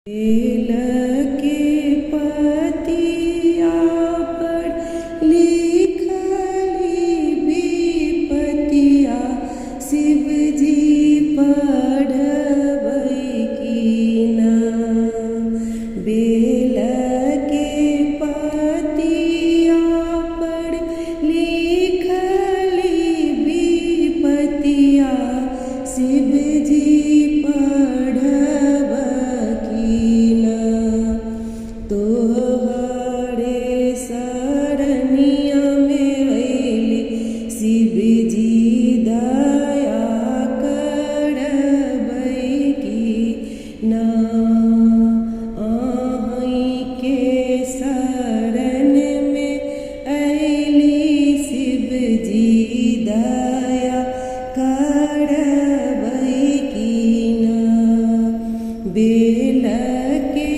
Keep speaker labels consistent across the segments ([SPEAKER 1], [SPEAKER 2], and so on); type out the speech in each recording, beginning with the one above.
[SPEAKER 1] बेल के पतिया पर लिखली विपतिया शिव जी पढ़बै की ना। बेल के पतिया पर लिखली विपतिया शिव जी तोहरे शरणिया में अइली शिव जी दया करबै की ना। अहीं के शरण में अइली शिव जी दया करबै की ना। बेल के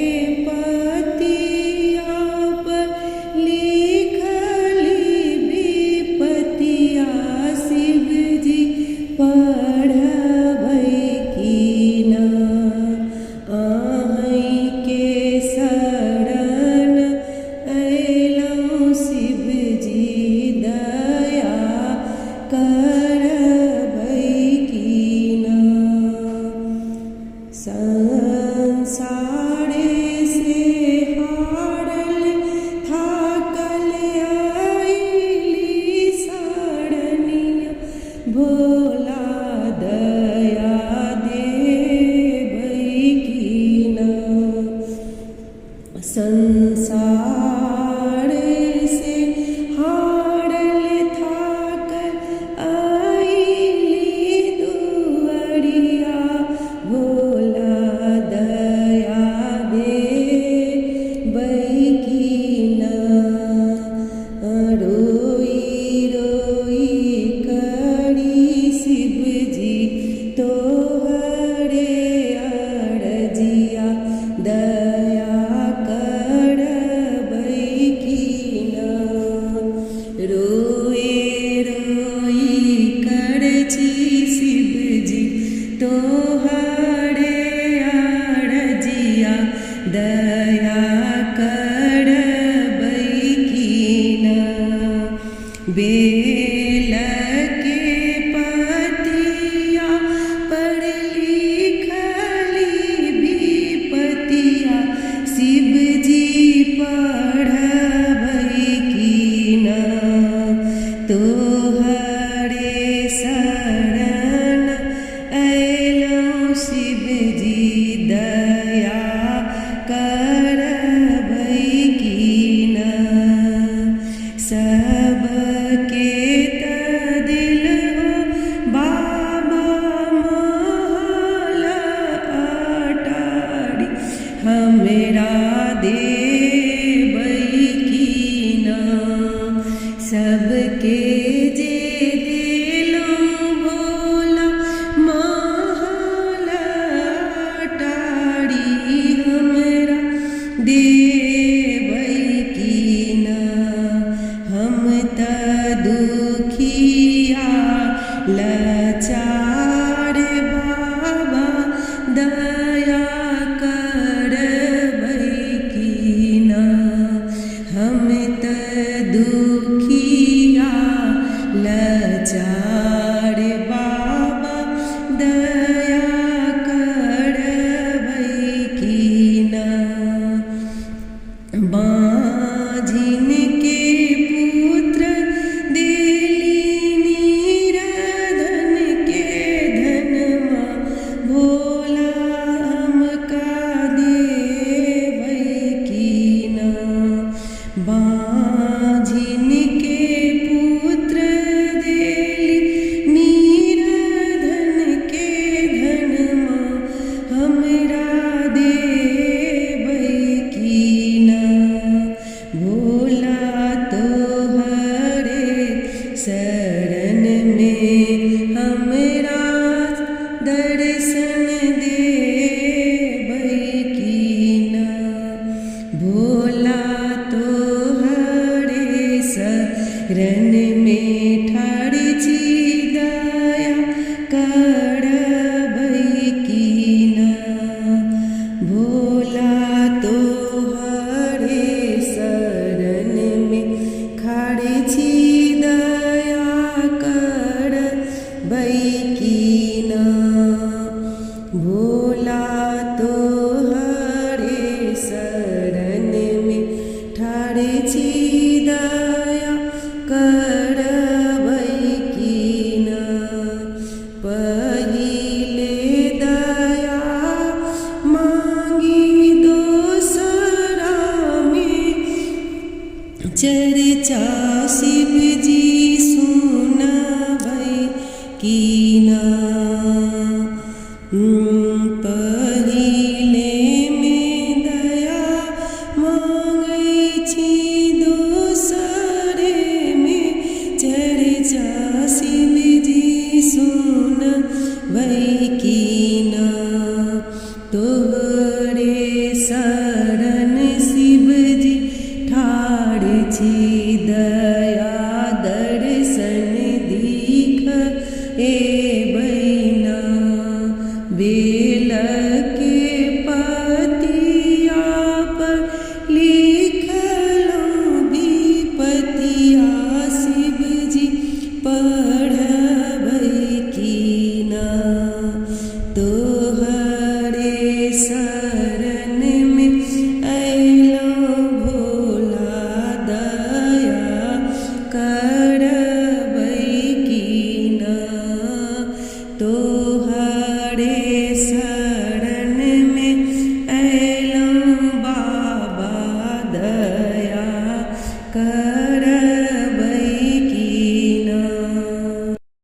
[SPEAKER 1] पढ़बै की ना। अहीं के शरण अयलहुँ शिव जी दया करबै की ना। संसारे से हारल थाकल अइली शरणिया भोला दया देबै की ना। संसार से हारल थाकल अइली दुअरिया भोला दया देबै की ना। रोई रोई करी शिव जी तोहरे अरजिया दया करबै की ना। रोए रोई करै छी शिव जी तोहरे अरजिया दया करबै की ना। बेल के पतिया पर लिखली विपतिया शिव जी पढ़बै की ना। तोहरे शरण अयलहुँ शिव जी दया करबै की ना। सबके त दिल हो बाबा महल अटारी हमरा देबै की ना। सबके जे देलहुँ भोला महल अटारी हमरा देबै की ना। हम त दुखिया लाचार बाबा दया करबै की तोहरे शरण में खड़े छी दया करबै की ना भोला तोहरे शरण में ठाड़े छी दया करबै की ना पहिले दया मांगी दोसरा में चर्चा शिव जी सुनबै की ना पहिले में दया मांगै छी दोसरे में चर्चा शिव जी सुनबै की ना तोहरे शरण शिव जी ठाड़ छी दया दर्शन दीख एबै ना बेल के पतिया पर लिखलहुँ विपतिया शिव जी पढ़बै की ना तोहरे शरण में अयलहुँ भोला दया करबै की ना तो